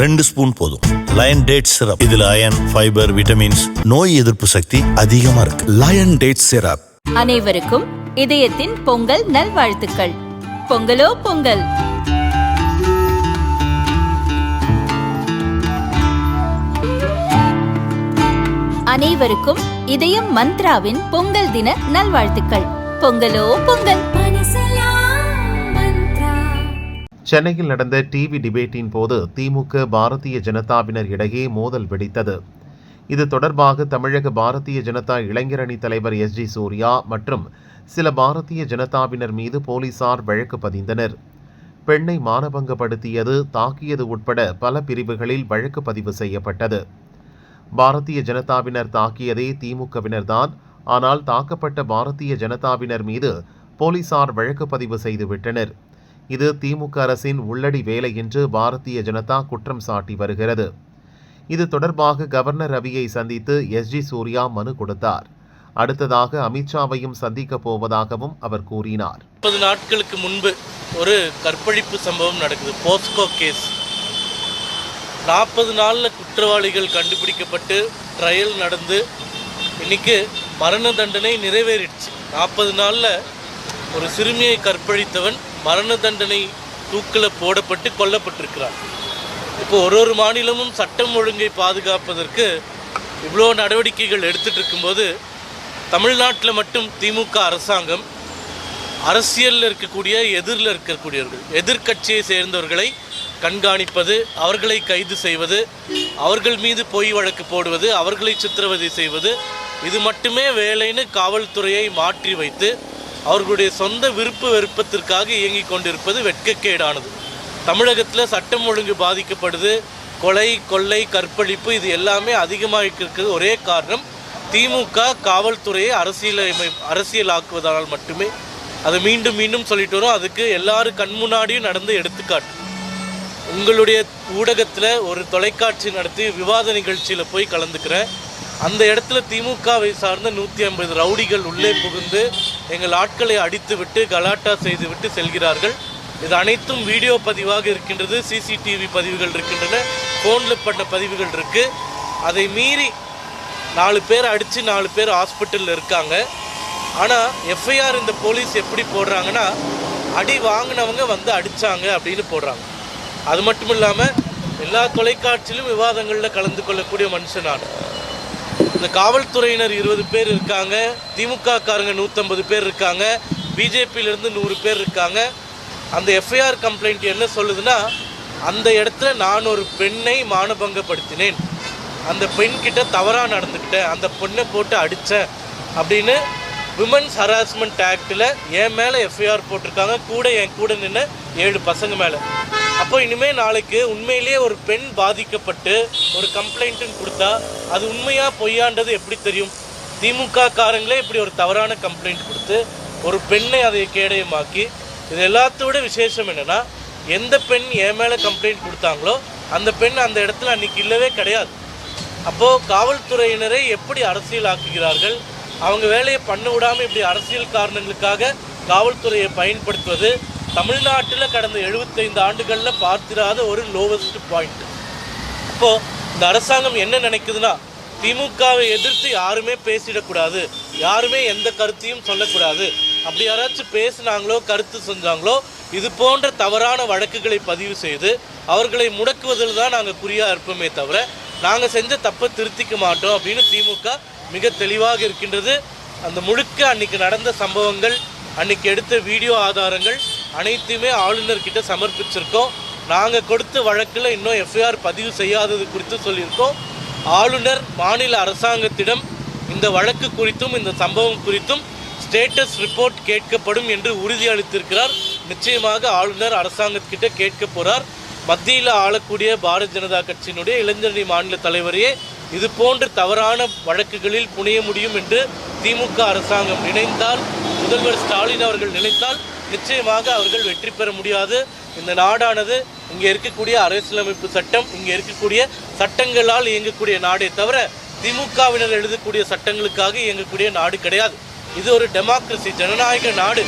2 spoon போதும். Lion date syrup, இதுல iron, fibre, vitamins, நோய் எதிர்ப்பு சக்தி அதிகமா இருக்கு. Lion date syrup. அனைவருக்கும் இதயத்தின் பொங்கல் நல்வாழ்த்துக்கள். பொங்கலோ பொங்கல். அனைவருக்கும் இதயம் மந்த்ராவின் பொங்கல் தின நல்வாழ்த்துக்கள். பொங்கலோ பொங்கல். சென்னையில் நடந்த டிவி டிபேட்டின் போது திமுக பாரதிய ஜனதாவினர் இடையே மோதல் வெடித்தது. இது தொடர்பாக தமிழக பாரதிய ஜனதா இளைஞரணி தலைவர் எஸ்ஜி சூர்யா மற்றும் சில பாரதிய ஜனதாவினர் மீது போலீசார் வழக்கு பதிந்தனர். பெண்ணை மானபங்கப்படுத்தியது, தாக்கியது உட்பட பல பிரிவுகளில் வழக்கு பதிவு செய்யப்பட்டது. பாரதிய ஜனதாவினர் தாக்கியதே திமுகவினர்தான். ஆனால் தாக்கப்பட்ட பாரதிய ஜனதாவினர் மீது போலீசார் வழக்கு பதிவு செய்துவிட்டனர். இது திமுக அரசின் உள்ளடி வேலை என்று பாரதிய ஜனதா குற்றம் சாட்டி வருகிறது. இது தொடர்பாக கவர்னர் ரவியை சந்தித்து எஸ்ஜி சூர்யா மனு கொடுத்தார். அடுத்ததாக அமித்ஷாவையும் சந்திக்கப் போவதாகவும் அவர் கூறினார். 30 நாட்களுக்கு முன்பு ஒரு கற்பழிப்பு சம்பவம் நடக்குது, போஸ்கோ கேஸ். 40 நாளில் குற்றவாளிகள் கண்டுபிடிக்கப்பட்டு ட்ரையல் நடந்து இன்னைக்கு மரண தண்டனை நிறைவேறிடுச்சு. 40 நாளில் ஒரு சிறுமியை கற்பழித்தவன் மரண தண்டனை தூக்கில் போடப்பட்டு கொல்லப்பட்டிருக்கிறார். இப்போ ஒரு மாநிலமும் சட்டம் ஒழுங்கை பாதுகாப்பதற்கு இவ்வளோ நடவடிக்கைகள் எடுத்துகிட்டு இருக்கும்போது தமிழ்நாட்டில் மட்டும் திமுக அரசாங்கம் அரசியலில் இருக்கக்கூடிய எதிரில் இருக்கக்கூடியவர்கள், எதிர்கட்சியை சேர்ந்தவர்களை கண்காணிப்பது, அவர்களை கைது செய்வது, அவர்கள் மீது பொய் வழக்கு போடுவது, அவர்களை சித்திரவதை செய்வது, இது மட்டுமே வேலைன்னு காவல்துறையை மாற்றி வைத்து அவர்களுடைய சொந்த விருப்பு வெறுப்பத்திற்காக இயங்கிக் கொண்டிருப்பது வெட்கக்கேடானது. தமிழகத்தில் சட்டம் ஒழுங்கு பாதிக்கப்படுது. கொலை, கொள்ளை, கற்பழிப்பு இது எல்லாமே அதிகமாக இருக்கிறது. ஒரே காரணம், திமுக காவல்துறையை அரசியலாக்குவதால் மட்டுமே. அதை மீண்டும் மீண்டும் சொல்லிட்டு வரோம். அதுக்கு எல்லாரும் கண் முன்னாடியும் நடந்த எடுத்துக்காட்டு. உங்களுடைய ஊடகத்தில் ஒரு தொலைக்காட்சி நடத்தி விவாத நிகழ்ச்சியில் போய் கலந்துக்கிறேன். அந்த இடத்துல திமுகவை சார்ந்த 150 ரவுடிகள் உள்ளே புகுந்து எங்கள் ஆட்களை அடித்து விட்டு கலாட்டா செய்து விட்டு செல்கிறார்கள். இது அனைத்தும் வீடியோ பதிவாக இருக்கின்றது, சிசிடிவி பதிவுகள் இருக்கின்றன, ஃபோனில் பண்ண பதிவுகள் இருக்குது. அதை மீறி 4 பேர் அடித்து 4 பேர் ஹாஸ்பிட்டலில் இருக்காங்க. ஆனால் எஃப்ஐஆர் இந்த போலீஸ் எப்படி போடுறாங்கன்னா, அடி வாங்கினவங்க வந்து அடித்தாங்க அப்படின்னு போடுறாங்க. அது மட்டும் இல்லாமல் எல்லா தொலைக்காட்சியிலும் விவாதங்களில் கலந்து கொள்ளக்கூடிய மனுஷன் நான். இந்த காவல்துறையினர் 20 பேர் இருக்காங்க, திமுக காரங்க 150 பேர் இருக்காங்க, பிஜேபியிலேருந்து 100 பேர் இருக்காங்க. அந்த எஃப்ஐஆர் கம்ப்ளைண்ட் என்ன சொல்லுதுன்னா, அந்த இடத்துல நான் ஒரு பெண்ணை மானபங்கப்படுத்தினேன், அந்த பெண்கிட்ட தவறாக நடந்துக்கிட்டேன், அந்த பெண்ணை போட்டு அடித்தேன் அப்படின்னு விமன்ஸ் ஹராஸ்மெண்ட் ஆக்டில் என் மேலே எஃப்ஐஆர் போட்டிருக்காங்க. என் கூட நின்று 7 பசங்க மேலே. அப்போ இனிமேல் நாளைக்கு உண்மையிலேயே ஒரு பெண் பாதிக்கப்பட்டு ஒரு கம்ப்ளைண்ட்டுன்னு கொடுத்தா அது உண்மையாக பொய்யான்றது எப்படி தெரியும்? திமுக காரங்களே இப்படி ஒரு தவறான கம்ப்ளைண்ட் கொடுத்து ஒரு பெண்ணை அதை கேடயமாக்கி, இது எல்லாத்தோட விசேஷம் என்னென்னா, எந்த பெண் என் மேலே கம்ப்ளைண்ட் கொடுத்தாங்களோ அந்த பெண் அந்த இடத்துல அன்றைக்கி இல்லவே கிடையாது. அப்போது காவல்துறையினரை எப்படி அரசியலாக்குகிறார்கள்? அவங்க வேலையை பண்ண விடாமல் இப்படி அரசியல் காரணங்களுக்காக காவல்துறையை பயன்படுத்துவது தமிழ்நாட்டில் கடந்த 75 ஆண்டுகளில் பார்த்திராத ஒரு லோவஸ்ட் பாயிண்ட். இப்போது இந்த அரசாங்கம் என்ன நினைக்குதுன்னா, திமுகவை எதிர்த்து யாருமே பேசிடக்கூடாது, யாருமே எந்த கருத்தையும் சொல்லக்கூடாது. அப்படி யாராச்சும் பேசினாங்களோ கருத்து செஞ்சாங்களோ இது போன்ற தவறான வழக்குகளை பதிவு செய்து அவர்களை முடக்குவதில் தான் நாங்கள் குறியாக இருப்போமே தவிர நாங்கள் செஞ்ச தப்பை திருத்திக்க மாட்டோம் அப்படின்னு திமுக மிக தெளிவாக இருக்கின்றது. அந்த முழுக்க அன்றைக்கி நடந்த சம்பவங்கள், அன்றைக்கி எடுத்த வீடியோ ஆதாரங்கள் அனைத்துமே ஆளுநர்கிட்ட சமர்ப்பிச்சிருக்கோம். நாங்கள் கொடுத்த வழக்கில் இன்னும் எஃப்ஐஆர் பதிவு செய்யாதது குறித்து சொல்லியிருக்கோம். ஆளுநர் மாநில அரசாங்கத்திடம் இந்த வழக்கு குறித்தும் இந்த சம்பவம் குறித்தும் ஸ்டேட்டஸ் ரிப்போர்ட் கேட்கப்படும் என்று உறுதியளித்திருக்கிறார். நிச்சயமாக ஆளுநர் அரசாங்கத்திட்ட கேட்க போகிறார். மத்தியில் ஆளக்கூடிய பாரதிய ஜனதா கட்சியினுடைய இளைஞரணி மாநில தலைவரையே இது போன்ற தவறான வழக்குகளில் புனைய முடியும் என்று திமுக அரசாங்கம் நினைத்தால், முதல்வர் ஸ்டாலின் அவர்கள் நினைத்தால் நிச்சயமாக அவர்கள் வெற்றி பெற முடியாது. இந்த நாடானது இங்கே இருக்கக்கூடிய அரசியலமைப்பு சட்டம், இங்கே இருக்கக்கூடிய சட்டங்களால் இயங்கக்கூடிய நாடே தவிர திமுகவினர் எழுதக்கூடிய சட்டங்களுக்காக இயங்கக்கூடிய நாடு கிடையாது. இது ஒரு டெமோக்ரஸி, ஜனநாயக நாடு.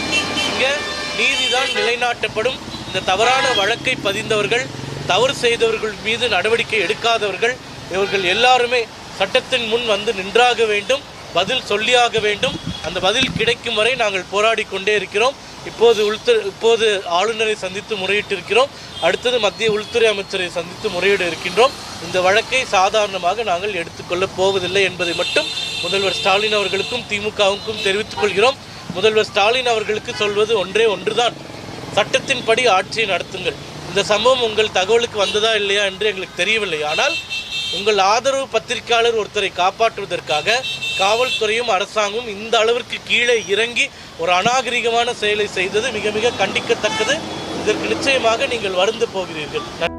இங்கே நீதிதான் நிலைநாட்டப்படும். இந்த தவறான வழக்கை பதிந்தவர்கள் தவறு செய்தவர்கள் மீது நடவடிக்கை எடுக்காதவர்கள் இவர்கள் எல்லாருமே சட்டத்தின் முன் வந்து நின்றாக வேண்டும், பதில் சொல்லியாக வேண்டும். அந்த பதில் கிடைக்கும் வரை நாங்கள் போராடி கொண்டே இருக்கிறோம். இப்போது ஆளுநரை சந்தித்து முறையிட்டிருக்கிறோம். அடுத்தது மத்திய உள்துறை அமைச்சரை சந்தித்து முறையிட இருக்கின்றோம். இந்த வழக்கை சாதாரணமாக நாங்கள் எடுத்துக்கொள்ளப் போவதில்லை என்பதை மட்டும் முதல்வர் ஸ்டாலின் அவர்களுக்கும் திமுகவுக்கும் தெரிவித்துக் கொள்கிறோம். முதல்வர் ஸ்டாலின் அவர்களுக்கு சொல்வது ஒன்றுதான், சட்டத்தின்படி ஆட்சியை நடத்துங்கள். இந்த சம்பவம் உங்கள் தகவலுக்கு வந்ததா இல்லையா என்று எங்களுக்கு தெரியவில்லை. ஆனால் உங்கள் ஆதரவு பத்திரிகையாளர் ஒருத்தரை காப்பாற்றுவதற்காக காவல்துறையும் அரசாங்கமும் இந்த அளவிற்கு கீழே இறங்கி ஒரு அநாகரிகமான செயலை செய்தது மிக மிக கண்டிக்கத்தக்கது. இதற்கு நிச்சயமாக நீங்கள் வருந்த போகிறீர்கள்.